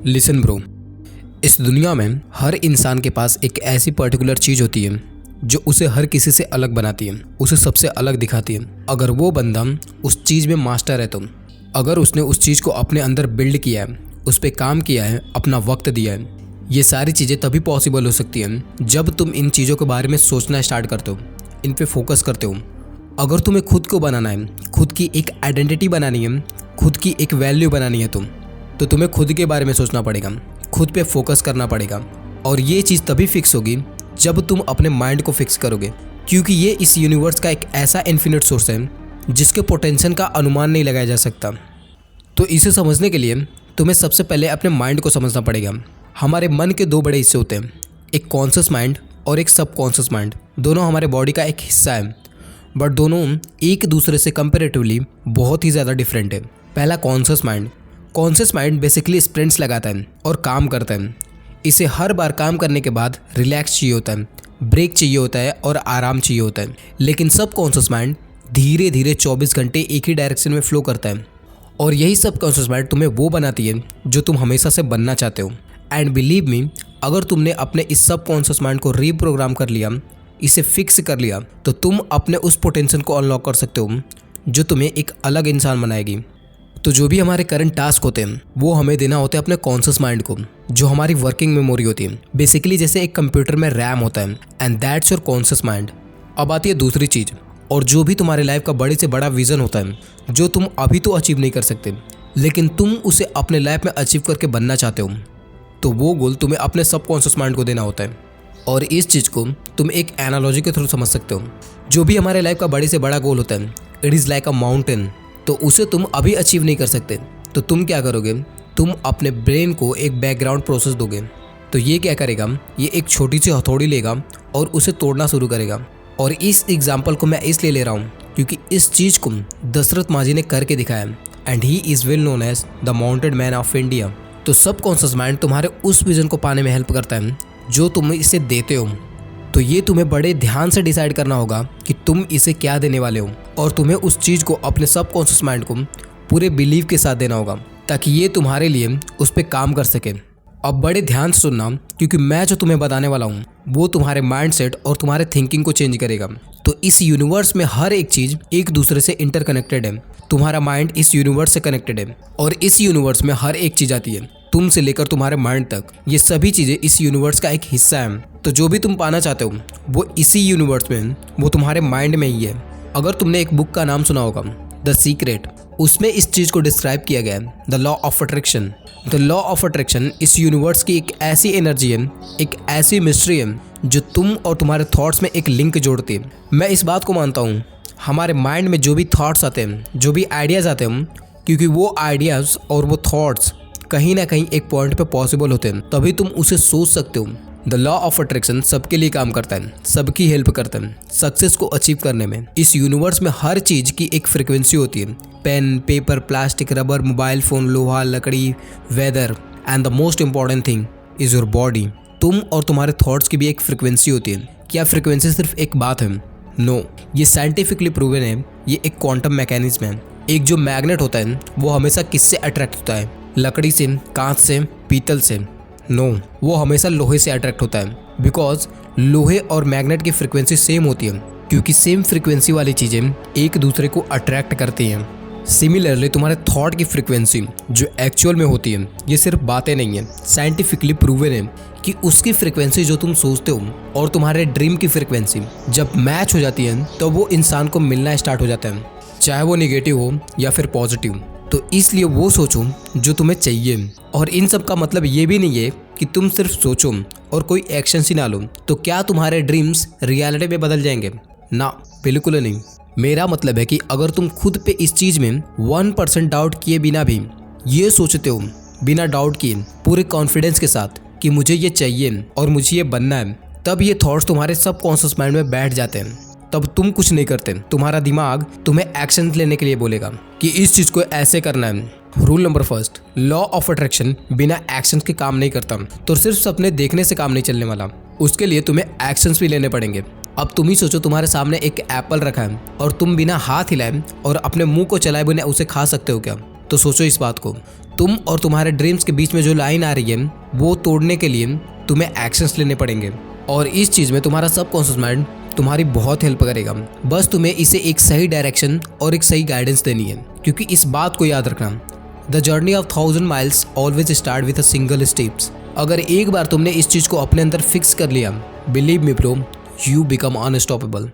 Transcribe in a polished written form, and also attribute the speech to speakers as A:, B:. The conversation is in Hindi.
A: लिसन ब्रो, इस दुनिया में हर इंसान के पास एक ऐसी पर्टिकुलर चीज़ होती है जो उसे हर किसी से अलग बनाती है, उसे सबसे अलग दिखाती है। अगर वो बंदा उस चीज़ में मास्टर है तो अगर उसने उस चीज़ को अपने अंदर बिल्ड किया है, उस पर काम किया है, अपना वक्त दिया है, ये सारी चीज़ें तभी पॉसिबल हो सकती हैं जब तुम इन चीज़ों के बारे में सोचना स्टार्ट करते हो, इन पे फोकस करते हो। अगर तुम्हें खुद को बनाना है, खुद की एक आइडेंटिटी बनानी है, खुद की एक वैल्यू बनानी है तो तुम्हें खुद के बारे में सोचना पड़ेगा, खुद पे फोकस करना पड़ेगा। और ये चीज़ तभी फिक्स होगी जब तुम अपने माइंड को फिक्स करोगे, क्योंकि ये इस यूनिवर्स का एक ऐसा इन्फिनिट सोर्स है जिसके पोटेंशियल का अनुमान नहीं लगाया जा सकता। तो इसे समझने के लिए तुम्हें सबसे पहले अपने माइंड को समझना पड़ेगा। हमारे मन के दो बड़े हिस्से होते हैं, एक कॉन्शियस माइंड और एक सबकॉन्शियस माइंड। दोनों हमारे बॉडी का एक हिस्सा है, बट दोनों एक दूसरे से कंपेरेटिवली बहुत ही ज़्यादा डिफरेंट है। पहला conscious mind. Conscious mind basically sprints लगाता है और काम करता है। इसे हर बार काम करने के बाद रिलैक्स चाहिए होता है, ब्रेक चाहिए होता है और आराम चाहिए होता है। लेकिन सबकॉन्शियस माइंड धीरे धीरे 24 घंटे एक ही डायरेक्शन में फ्लो करता है, और यही सबकॉन्शियस माइंड तुम्हें वो बनाती है जो तुम हमेशा से बनना चाहते हो। एंड बिलीव मी, अगर तुमने अपने इस सबकॉन्शियस माइंड को रीप्रोग्राम कर लिया, इसे फिक्स कर लिया, तो तुम अपने उस पोटेंशियल को अनलॉक कर सकते हो जो तुम्हें एक अलग इंसान बनाएगी। तो जो भी हमारे करंट टास्क होते हैं वो हमें देना होते हैं अपने कॉन्शियस माइंड को, जो हमारी वर्किंग मेमोरी होती है। बेसिकली जैसे एक कंप्यूटर में रैम होता है, and that's your conscious mind. अब आती है दूसरी चीज़, और जो भी तुम्हारे लाइफ का बड़े से बड़ा विजन होता है जो तुम अभी तो अचीव नहीं कर सकते, लेकिन तुम उसे अपने लाइफ में अचीव करके बनना चाहते हो, तो वो गोल तुम्हें अपने सबकॉन्शियस माइंड को देना होता है। और इस चीज़ को तुम एक एनालॉजी के थ्रू समझ सकते हो। जो भी हमारे लाइफ का बड़े से बड़ा गोल होता है, it is like a mountain. तो उसे तुम अभी अचीव नहीं कर सकते, तो तुम क्या करोगे, तुम अपने ब्रेन को एक बैकग्राउंड प्रोसेस दोगे। तो ये क्या करेगा, ये एक छोटी सी हथौड़ी लेगा और उसे तोड़ना शुरू करेगा। और इस एग्जाम्पल को मैं इसलिए ले रहा हूँ क्योंकि इस चीज़ को दशरथ माझी ने करके दिखाया, and he is well known as the mounted man of India. तो सबकॉन्शियस माइंड तुम्हारे उस विजन को पाने में हेल्प करता है जो तुम इसे देते हो। तो ये तुम्हें बड़े ध्यान से डिसाइड करना होगा कि तुम इसे क्या देने वाले हो, और तुम्हें उस चीज़ को अपने सबकॉन्शियस माइंड को पूरे बिलीव के साथ देना होगा ताकि ये तुम्हारे लिए उस पर काम कर सके। अब बड़े ध्यान से सुनना, क्योंकि मैं जो तुम्हें बताने वाला हूँ वो तुम्हारे माइंडसेट और तुम्हारे थिंकिंग को चेंज करेगा। तो इस यूनिवर्स में हर एक चीज़ एक दूसरे से इंटरकनेक्टेड है। तुम्हारा माइंड इस यूनिवर्स से कनेक्टेड है, और इस यूनिवर्स में हर एक चीज़ आती है, तुम से लेकर तुम्हारे माइंड तक। ये सभी चीज़ें इस यूनिवर्स का एक हिस्सा है। तो जो भी तुम पाना चाहते हो वो इसी यूनिवर्स में, वो तुम्हारे माइंड में ही है। अगर तुमने एक बुक का नाम सुना होगा, द सीक्रेट, उसमें इस चीज़ को डिस्क्राइब किया गया है, the law of attraction. The law of attraction इस यूनिवर्स की एक ऐसी एनर्जी है, एक ऐसी मिस्ट्री है जो तुम और तुम्हारे थॉट्स में एक लिंक जोड़ती है। मैं इस बात को मानता हूँ, हमारे माइंड में जो भी थॉट्स आते हैं, जो भी आइडियाज़ आते हैं, क्योंकि वो आइडियाज़ और वो थॉट्स कहीं ना कहीं एक पॉइंट पे पॉसिबल होते हैं, तभी तुम उसे सोच सकते हो। द लॉ ऑफ अट्रैक्शन सबके लिए काम करता है, सबकी हेल्प करता है सक्सेस को अचीव करने में। इस यूनिवर्स में हर चीज़ की एक फ्रिक्वेंसी होती है, pen, paper, plastic, rubber, mobile phone, लोहा, लकड़ी, weather, and the most important thing is your body. तुम और तुम्हारे थॉट्स की भी एक फ्रिक्वेंसी होती है। क्या फ्रिक्वेंसी सिर्फ एक बात है? नो, ये साइंटिफिकली प्रूवन है। ये एक क्वांटम मैकेनिज्म है। एक जो मैग्नेट होता है वो हमेशा किससे अट्रैक्ट होता है? लकड़ी से, कांच से, पीतल से? नो, वो हमेशा लोहे से अट्रैक्ट होता है, बिकॉज लोहे और मैग्नेट की फ्रिक्वेंसी सेम होती है, क्योंकि सेम फ्रिक्वेंसी वाली चीज़ें एक दूसरे को अट्रैक्ट करती हैं। सिमिलरली तुम्हारे थॉट की फ्रिक्वेंसी जो एक्चुअल में होती है, ये सिर्फ बातें नहीं है, साइंटिफिकली प्रूवन है कि उसकी फ्रिक्वेंसी जो तुम सोचते हो और तुम्हारे ड्रीम की फ्रिक्वेंसी जब मैच हो जाती है तो वो इंसान को मिलना स्टार्ट हो जाता है, चाहे वो निगेटिव हो या फिर पॉजिटिव। तो इसलिए वो सोचो जो तुम्हें चाहिए। और इन सब का मतलब ये भी नहीं है कि तुम सिर्फ सोचो और कोई एक्शन ही ना लो तो क्या तुम्हारे ड्रीम्स रियलिटी में बदल जाएंगे? ना, बिल्कुल नहीं। मेरा मतलब है कि अगर तुम खुद पे इस चीज़ में 1% डाउट किए बिना भी ये सोचते हो, बिना डाउट किए, पूरे कॉन्फिडेंस के साथ कि मुझे ये चाहिए और मुझे ये बनना है, तब ये थॉट्स तुम्हारे सबकॉन्शियस माइंड में बैठ जाते हैं। तब तुम कुछ नहीं करते, तुम्हारा दिमाग तुम्हें एक्शन लेने के लिए बोलेगा कि इस चीज़ को ऐसे करना है। Rule number first, law of attraction बिना एक्शन के काम नहीं करता। तो सिर्फ सपने देखने से काम नहीं चलने वाला, उसके लिए तुम्हें एक्शंस भी लेने पड़ेंगे। अब तुम ही सोचो, तुम्हारे सामने एक एप्पल रखा है और तुम बिना हाथ हिलाए और अपने मुंह को चलाए बिना उसे खा सकते हो क्या? तो सोचो इस बात को, तुम और तुम्हारे ड्रीम्स के बीच में जो लाइन आ रही है वो तोड़ने के लिए तुम्हें एक्शंस लेने पड़ेंगे। और इस चीज़ में तुम्हारा सबकॉन्शियस माइंड तुम्हारी बहुत हेल्प करेगा। बस तुम्हें इसे एक सही डायरेक्शन और एक सही गाइडेंस देनी है। क्योंकि इस बात को याद रखना, the journey of 1000 miles always start with a single steps. अगर एक बार तुमने इस चीज़ को अपने अंदर फिक्स कर लिया, believe me bro, you become unstoppable.